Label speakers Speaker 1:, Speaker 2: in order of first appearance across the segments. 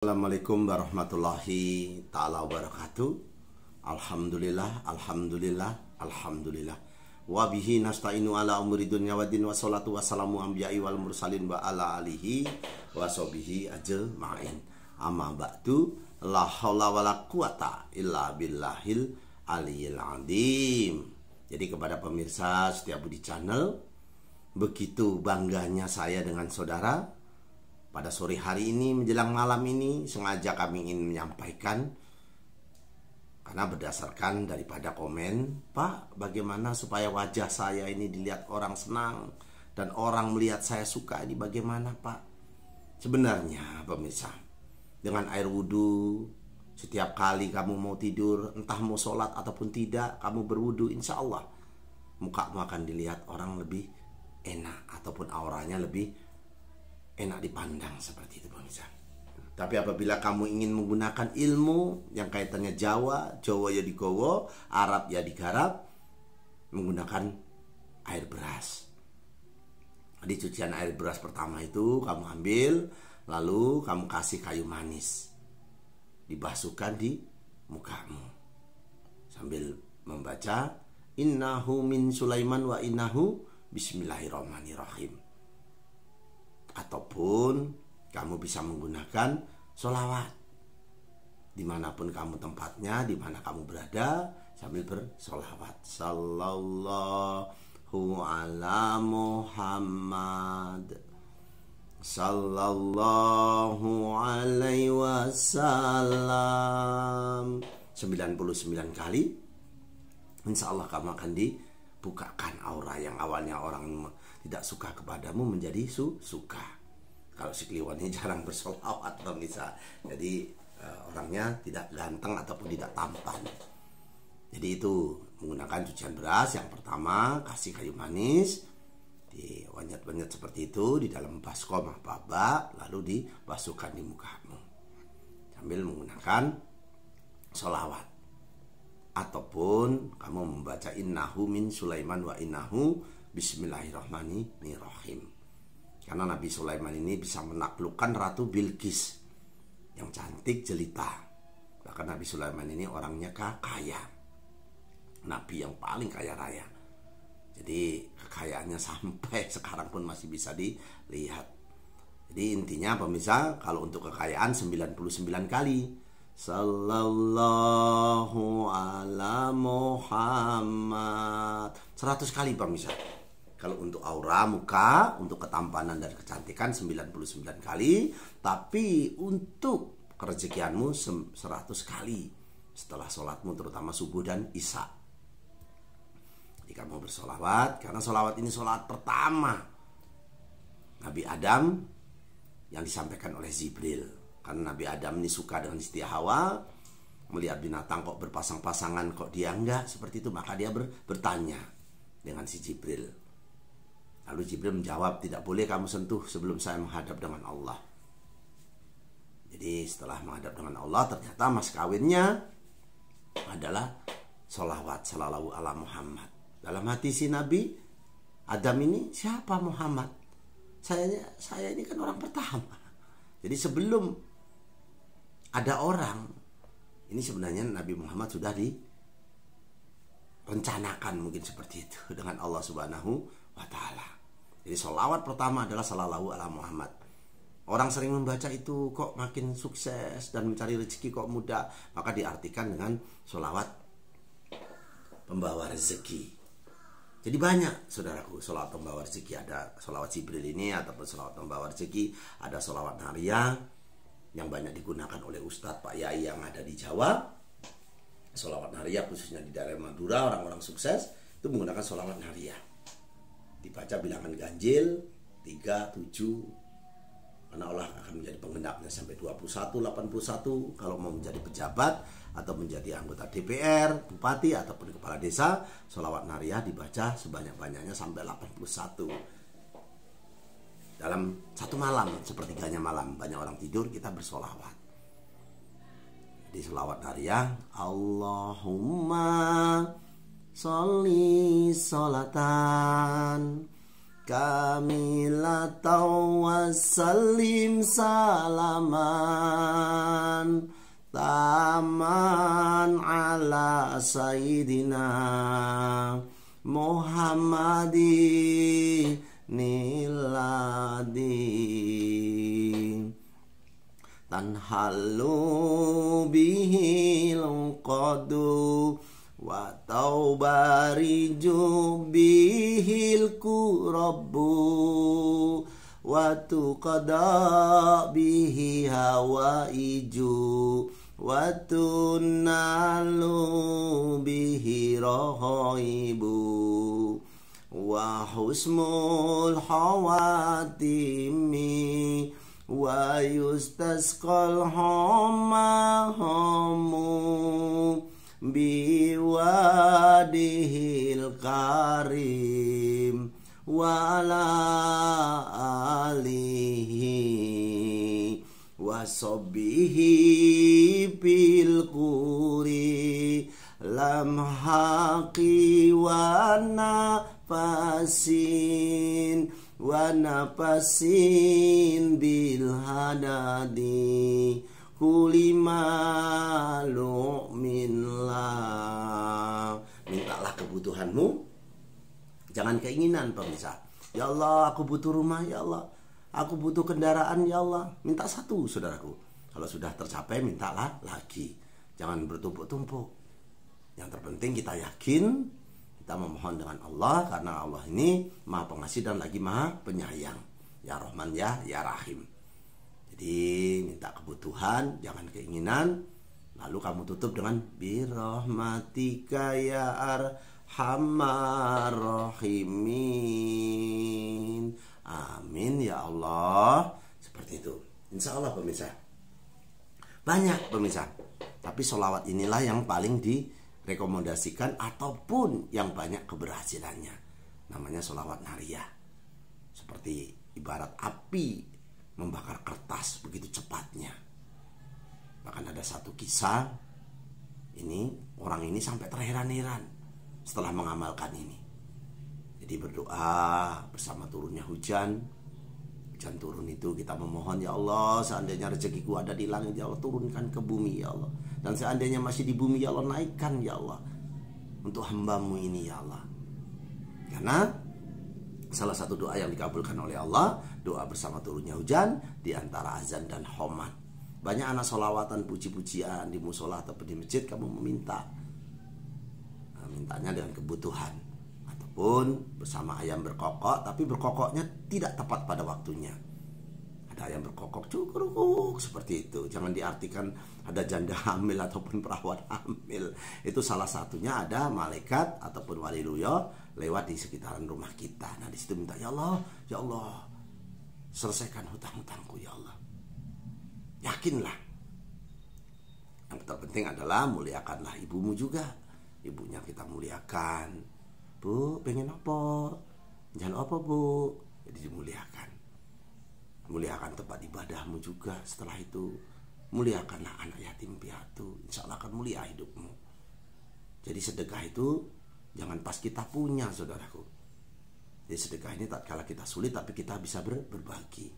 Speaker 1: Assalamualaikum warahmatullahi ta'ala wabarakatuh. Alhamdulillah, alhamdulillah, alhamdulillah. Wabihi nasta'inu ala umuri dunya wa din wa salatu wassalamu anbiya'i wal mursalin wa ala alihi wa sahbihi ajma'in. Amma ba'du, la haula wa la quwata illa billahil aliyil azim. Jadi kepada pemirsa Setiabudi Channel, begitu bangganya saya dengan saudara. Pada sore hari ini menjelang malam ini sengaja kami ingin menyampaikan, karena berdasarkan daripada komen, Pak, bagaimana supaya wajah saya ini dilihat orang senang dan orang melihat saya suka, ini bagaimana, Pak? Sebenarnya pemirsa, dengan air wudhu, setiap kali kamu mau tidur, entah mau sholat ataupun tidak, kamu berwudhu, insya Allah mukamu akan dilihat orang lebih enak ataupun auranya lebih enak dipandang, seperti itu pemirsa. Tapi apabila kamu ingin menggunakan ilmu yang kaitannya Jawa ya digowo, Arab ya digarap, menggunakan air beras. Di cucian air beras pertama itu kamu ambil, lalu kamu kasih kayu manis, dibasuhkan di mukamu sambil membaca innahu min Sulaiman wa innahu bismillahirrahmanirrahim. Ataupun kamu bisa menggunakan sholawat dimanapun kamu tempatnya, dimana kamu berada, sambil bersholawat. Sallallahu ala Muhammad, sallallahu alaihi wasallam 99 kali. Insya Allah kamu akan dibukakan aura yang awalnya orang tidak suka kepadamu menjadi suka. Kalau si Kliwon ini jarang bersolawat pemirsa, jadi orangnya tidak ganteng ataupun tidak tampan. Jadi itu menggunakan cucian beras. Yang pertama, kasih kayu manis, diwanyat-wanyat seperti itu di dalam baskom baba, lalu dibasuhkan di mukamu sambil menggunakan sholawat. Ataupun kamu membaca innahu min Sulaiman wa innahu bismillahirrahmanirrahim. Karena Nabi Sulaiman ini bisa menaklukkan Ratu Bilqis yang cantik jelita. Bahkan Nabi Sulaiman ini orangnya kaya, Nabi yang paling kaya raya. Jadi kekayaannya sampai sekarang pun masih bisa dilihat. Jadi intinya pemirsa, kalau untuk kekayaan 99 kali sallallahu ala Muhammad 100 kali pemirsa. Kalau untuk aura muka, untuk ketampanan dan kecantikan 99 kali. Tapi untuk kerezekianmu 100 kali setelah sholatmu, terutama subuh dan isya. Jadi kamu bersolawat, karena solawat ini solawat pertama Nabi Adam yang disampaikan oleh Jibril. Karena Nabi Adam ini suka dengan Siti Hawa, melihat binatang kok berpasang-pasangan, kok dia enggak seperti itu. Maka dia bertanya dengan si Jibril. Lalu Jibril menjawab, tidak boleh kamu sentuh sebelum saya menghadap dengan Allah. Jadi setelah menghadap dengan Allah, ternyata mas kawinnya adalah sholawat sallallahu ala Muhammad. Dalam hati si Nabi Adam ini, siapa Muhammad? Saya ini kan orang pertama. Jadi sebelum ada orang, ini sebenarnya Nabi Muhammad sudah direncanakan, mungkin seperti itu, dengan Allah Subhanahu wa ta'ala. Jadi sholawat pertama adalah sallallahu ala Muhammad. Orang sering membaca itu kok makin sukses dan mencari rezeki kok mudah, maka diartikan dengan sholawat pembawa rezeki. Jadi banyak saudaraku sholawat pembawa rezeki. Ada sholawat Jibril ini ataupun sholawat pembawa rezeki. Ada sholawat Nariyah yang banyak digunakan oleh Ustadz Pak Yai yang ada di Jawa. Sholawat Nariyah khususnya di daerah Madura, orang-orang sukses itu menggunakan sholawat Nariyah. Dibaca bilangan ganjil 3, 7, karena Allah akan menjadi penggenapnya sampai 21, 81. Kalau mau menjadi pejabat atau menjadi anggota DPR, bupati ataupun kepala desa, sholawat Nariyah dibaca sebanyak-banyaknya sampai 81. Dalam satu malam, sepertiganya malam, banyak orang tidur, kita bersolawat. Di sholawat Nariyah, Allahumma sholli sholatan kamilatan wassalim salaman taman ala sayyidina Muhammadin niladi tanhalu bihil qadu wa taubariju bihil kurabbu wa tuqada bihi hawaiju wa tunalu bihi rahaibu wa husmul hawatimi wa yustasqal hamahamu biwadihil karim wa ala alihi wa sobihi bil kuri lam haqi wa nafasin bil hadadi kulimalu minlah. Mintalah kebutuhanmu, jangan keinginan pemirsa. Ya Allah, aku butuh rumah, ya Allah, aku butuh kendaraan, ya Allah. Minta satu, saudaraku. Kalau sudah tercapai, mintalah lagi. Jangan bertumpuk-tumpuk. Yang terpenting kita yakin, kita memohon dengan Allah, karena Allah ini Maha Pengasih dan lagi Maha Penyayang. Ya Rahman, ya Rahim. Jadi minta kebutuhan, jangan keinginan. Lalu kamu tutup dengan birahmatika ya arhamar rahimin. Amin ya Allah. Seperti itu. Insya Allah pemirsa. Banyak pemirsa. Tapi sholawat inilah yang paling direkomendasikan ataupun yang banyak keberhasilannya. Namanya sholawat nariyah. Seperti ibarat api membakar kertas begitu cepatnya. Bahkan ada satu kisah, ini orang ini sampai terheran-heran setelah mengamalkan ini. Jadi berdoa bersama turunnya hujan. Hujan turun itu kita memohon, ya Allah, seandainya rezekiku ada di langit, ya Allah, turunkan ke bumi, ya Allah. Dan seandainya masih di bumi, ya Allah, naikkan, ya Allah, untuk hambamu ini, ya Allah. Karena salah satu doa yang dikabulkan oleh Allah, doa bersama turunnya hujan di antara azan dan khomat. Banyak anak sholawatan, puji-pujian di musola ataupun di masjid, kamu meminta. Mintanya dengan kebutuhan. Ataupun bersama ayam berkokok, tapi berkokoknya tidak tepat pada waktunya. Ada ayam berkokok cukruk seperti itu. Jangan diartikan ada janda hamil ataupun perawat hamil. Itu salah satunya ada malaikat ataupun wali ruya lewat di sekitaran rumah kita. Nah di situ minta, ya Allah, selesaikan hutang-hutangku, ya Allah. Yakinlah. Yang terpenting adalah muliakanlah ibumu juga. Ibunya kita muliakan. Bu, pengen apa? Jangan apa, Bu? Jadi dimuliakan. Muliakan tempat ibadahmu juga. Setelah itu muliakanlah anak yatim piatu. Insya Allah akan mulia hidupmu. Jadi sedekah itu jangan pas kita punya, saudaraku. Jadi sedekah ini tak kala kita sulit, tapi kita bisa berbagi.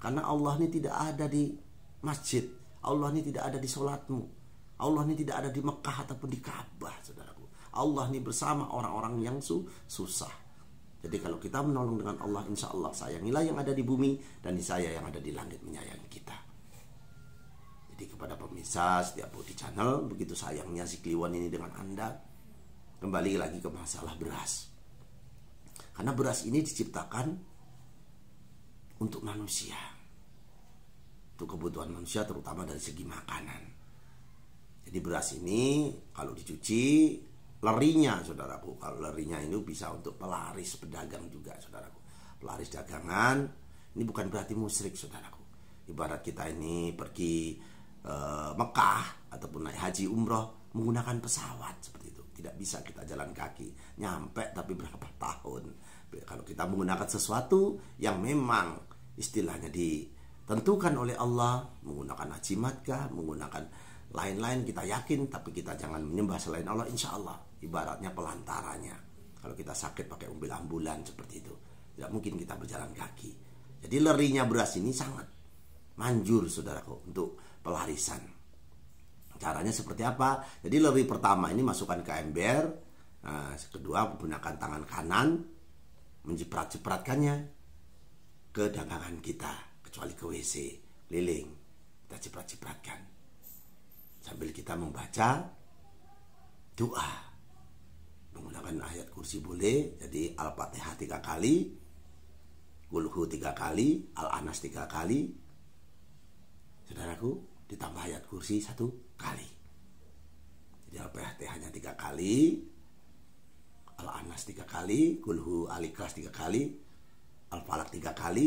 Speaker 1: Karena Allah ini tidak ada di masjid. Allah ini tidak ada di sholatmu. Allah ini tidak ada di Mekah ataupun di Ka'bah, saudaraku. Allah ini bersama orang-orang yang susah. Jadi kalau kita menolong dengan Allah, insya Allah sayangilah yang ada di bumi, dan saya yang ada di langit menyayangi kita. Jadi kepada pemirsa setiap Budi Channel, begitu sayangnya si Kliwon ini dengan Anda. Kembali lagi ke masalah beras. Karena beras ini diciptakan untuk manusia, untuk kebutuhan manusia, terutama dari segi makanan. Jadi beras ini kalau dicuci, lerinya, saudaraku, kalau lerinya ini bisa untuk pelaris pedagang juga, saudaraku. Pelaris dagangan ini bukan berarti musyrik, saudaraku. Ibarat kita ini pergi Mekah ataupun naik haji umroh menggunakan pesawat seperti itu. Tidak bisa kita jalan kaki, nyampe tapi berapa tahun. Kalau kita menggunakan sesuatu yang memang istilahnya ditentukan oleh Allah, menggunakan ajimat kah, menggunakan lain-lain, kita yakin, tapi kita jangan menyembah selain Allah, insya Allah. Ibaratnya pelantaranya. Kalau kita sakit pakai mobil ambulan seperti itu. tidak mungkin kita berjalan kaki. Jadi lerinya beras ini sangat manjur saudaraku untuk pelarisan. Caranya seperti apa? Jadi leri pertama ini masukkan ke ember. Nah, kedua menggunakan tangan kanan menjeprat-jepratkannya ke dagangan kita, kecuali ke WC keliling kita jeprat-jepratkan sambil kita membaca doa menggunakan ayat kursi boleh. Jadi Al-Fatihah 3 kali, Qul Hu 3 kali, Al-Anas 3 kali, saudaraku, ditambah ayat kursi 1 kali. Jadi Al-Fatihahnya 3 kali, Al-Anas 3 kali, Qul Hu Al-Ikhlas 3 kali, Al-Falaq 3 kali,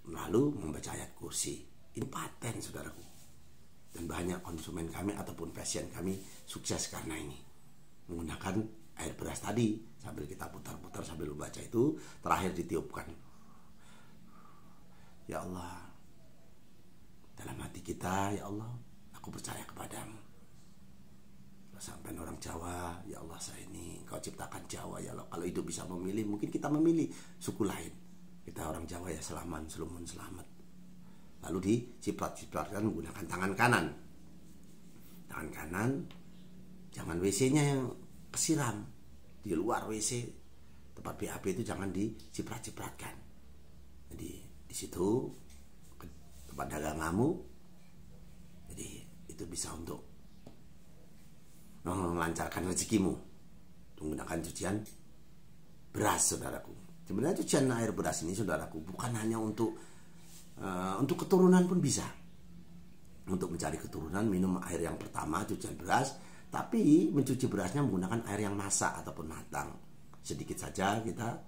Speaker 1: lalu membaca ayat kursi. Ini paten saudaraku. Dan banyak konsumen kami ataupun pasien kami sukses karena ini. Menggunakan air beras tadi sambil kita putar-putar sambil membaca itu, terakhir ditiupkan. Ya Allah, dalam hati kita, ya Allah, aku percaya kepadamu. Sampai orang Jawa, ya Allah saya ini Kau ciptakan Jawa ya Allah. Kalau hidup bisa memilih, mungkin kita memilih suku lain. Kita orang Jawa ya selaman, selumun selamat. Lalu diciprat-cipratkan menggunakan tangan kanan. Tangan kanan, jangan WC-nya yang kesiram. Di luar WC, tempat BAB itu jangan diciprat-cipratkan. Jadi di situ tempat daganganmu. Jadi itu bisa untuk melancarkan rezekimu menggunakan cucian beras saudaraku. Sebenarnya cucian air beras ini saudaraku bukan hanya untuk keturunan pun bisa. Untuk mencari keturunan minum air yang pertama cucian beras, tapi mencuci berasnya menggunakan air yang masak ataupun matang. Sedikit saja kita,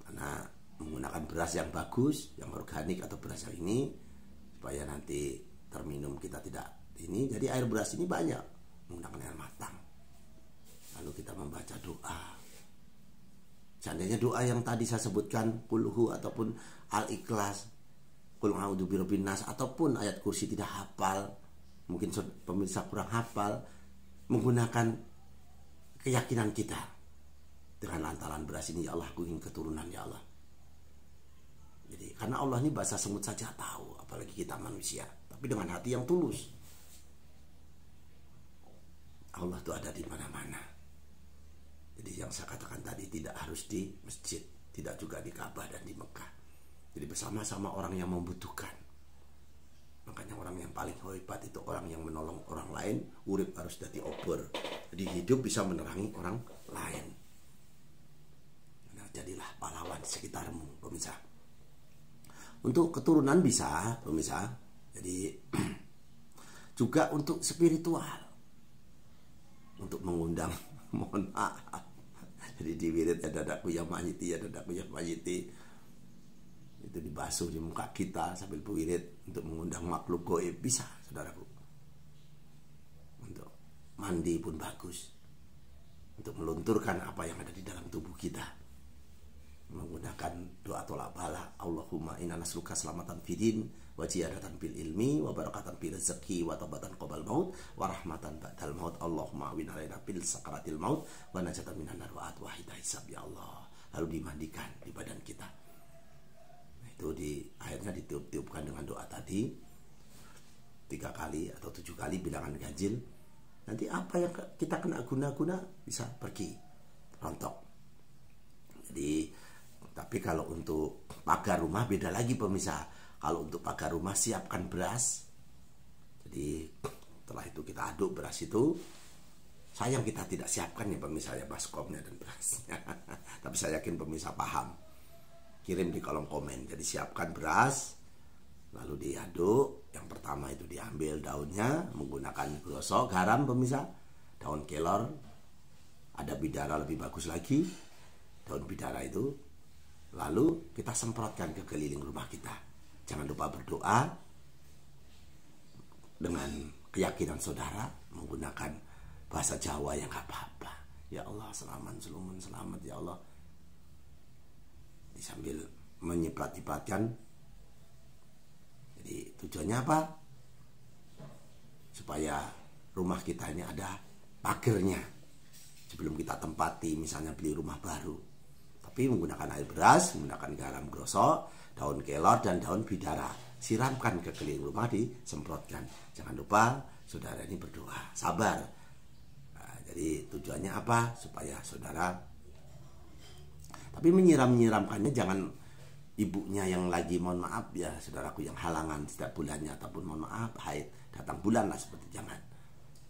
Speaker 1: karena menggunakan beras yang bagus, yang organik atau beras yang ini, supaya nanti terminum kita tidak ini. Jadi air beras ini banyak menggunakan air matang. Lalu kita membaca doa. Seandainya doa yang tadi saya sebutkan, Qul Hu ataupun Al-Ikhlas, Qul A'udzu Birabbin Nas ataupun ayat kursi tidak hafal, mungkin pemirsa kurang hafal, menggunakan keyakinan kita dengan lantaran beras ini, ya Allah aku ingin keturunan ya Allah. Jadi karena Allah ini bahasa semut saja tahu, apalagi kita manusia. Tapi dengan hati yang tulus, Allah itu ada di mana-mana. Jadi yang saya katakan tadi tidak harus di masjid, tidak juga di Ka'bah dan di Mekah. Jadi bersama-sama orang yang membutuhkan. Makanya orang yang paling hebat itu orang yang menolong orang lain. Urip harus jadi obor. Jadi hidup bisa menerangi orang lain. Nah, jadilah pahlawan sekitarmu, pemirsa. Untuk keturunan bisa, pemirsa. Jadi juga untuk spiritual. Untuk mengundang, mohon maaf. Jadi di wirid ada dadaku yang mayiti, ada dadaku yang mayiti. Itu dibasuh di muka kita sambil berwirid untuk mengundang makhluk goib. Bisa, saudaraku. Untuk mandi pun bagus. Untuk melunturkan apa yang ada di dalam tubuh kita. Menggunakan doa tolak bala. Allahumma inna nasruka selamatan fidin, wa ziyadatan fil ilmi, wa barakatan fil rezeki, wa tabatan qabal maut, wa rahmatan ba'dal maut. Allahumma awin alaina fil sakaratil maut, wa najatan minan nar wa atwahida hisab ya Allah. Lalu dimandikan di badan kita. Nah, itu akhirnya ditiup-tiupkan dengan doa tadi 3 kali atau 7 kali bilangan ganjil. Nanti apa yang kita kena guna-guna bisa pergi rontok. Jadi tapi kalau untuk pagar rumah beda lagi pemirsa. Kalau untuk pagar rumah siapkan beras. Jadi setelah itu kita aduk beras itu. Sayang kita tidak siapkan ya pemirsa ya baskomnya dan berasnya. Tapi saya yakin pemirsa paham. Kirim di kolom komen. Jadi siapkan beras. Lalu diaduk. Yang pertama itu diambil daunnya menggunakan gosok garam pemirsa. Daun kelor. Ada bidara lebih bagus lagi. Daun bidara itu. Lalu kita semprotkan ke keliling rumah kita. Jangan lupa berdoa dengan keyakinan saudara menggunakan bahasa Jawa yang gak apa-apa. Ya Allah selamat, selumun selamat ya Allah. Sambil menyiprat-nyipratkan. Jadi tujuannya apa? Supaya rumah kita ini ada pagernya. Sebelum kita tempati misalnya beli rumah baru. Tapi Tapi menggunakan air beras, menggunakan garam grosok, daun kelor dan daun bidara. Siramkan ke keliling rumah, disemprotkan. Jangan lupa saudara ini berdoa, sabar. Nah, jadi tujuannya apa? Supaya saudara, tapi menyiramkannya jangan ibunya yang lagi, mohon maaf ya saudaraku, yang halangan setiap bulannya, ataupun mohon maaf haid datang bulan lah, seperti jangan.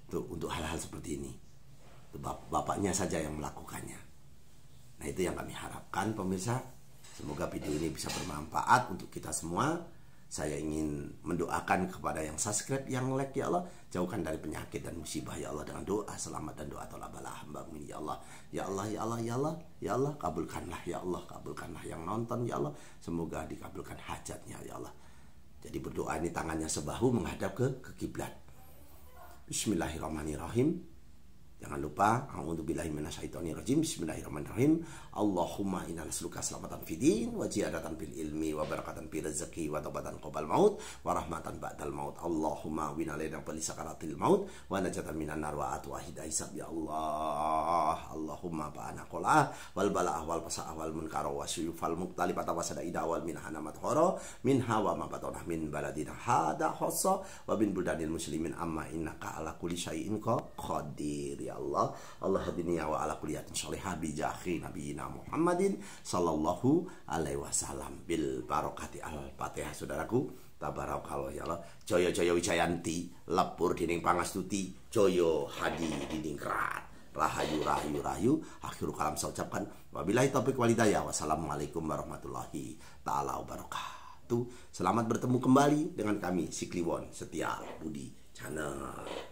Speaker 1: Tuh, untuk hal-hal seperti ini itu bapaknya saja yang melakukannya. Nah, itu yang kami harapkan pemirsa. Semoga video ini bisa bermanfaat untuk kita semua. Saya ingin mendoakan kepada yang subscribe, yang like, ya Allah, jauhkan dari penyakit dan musibah ya Allah, dengan doa selamat dan doa tolak bala hamba-Mu ya Allah. Ya Allah, ya Allah, ya Allah, ya Allah, kabulkanlah ya Allah, kabulkanlah yang nonton ya Allah. Semoga dikabulkan hajatnya ya Allah. Jadi berdoa ini tangannya sebahu menghadap ke kiblat. Bismillahirrahmanirrahim. Jangan lupa, a'udzubillahi minasyaitonirrajim. Bismillahirrahmanirrahim. Allahumma inna nas'aluka selamatan fidin wa ziyadatan fil ilmi wa barakatan fil rezeki wa taubatan qabal maut wa rahmatan ba'dal maut. Allahumma wina lana fil sakaratil maut wa najatan minan nar wa atu ahida hisab ya Allah. Allahumma ba'ana qolah wal bala'ah wal pasa'ah wal munkara wa syufal muqtalibata wa sadaida wal minhana mathara min hawa ma batanah min baladina hada khassa wa bin buldanil muslimin amma innaka ala kulli syai'in qadir. Ya Allah, Allah hadini wa ala kuliyatin sholihah bi jahi nabiyina Muhammadin sallallahu alaihi wasallam bil barokati al-Fatihah. Saudaraku, tabarakallah ya Allah. Joyo Joyo Wijayanti, lepur dining pangastuti, Joyo hadi diningrat. Rahayu rahayu rahayu. Akhirul kalam saya ucapkan wabillahi taufiq wal hidayah. Wassalamualaikum warahmatullahi taala wabarakatuh. Selamat bertemu kembali dengan kami, Sikliwon Setia Budi Channel.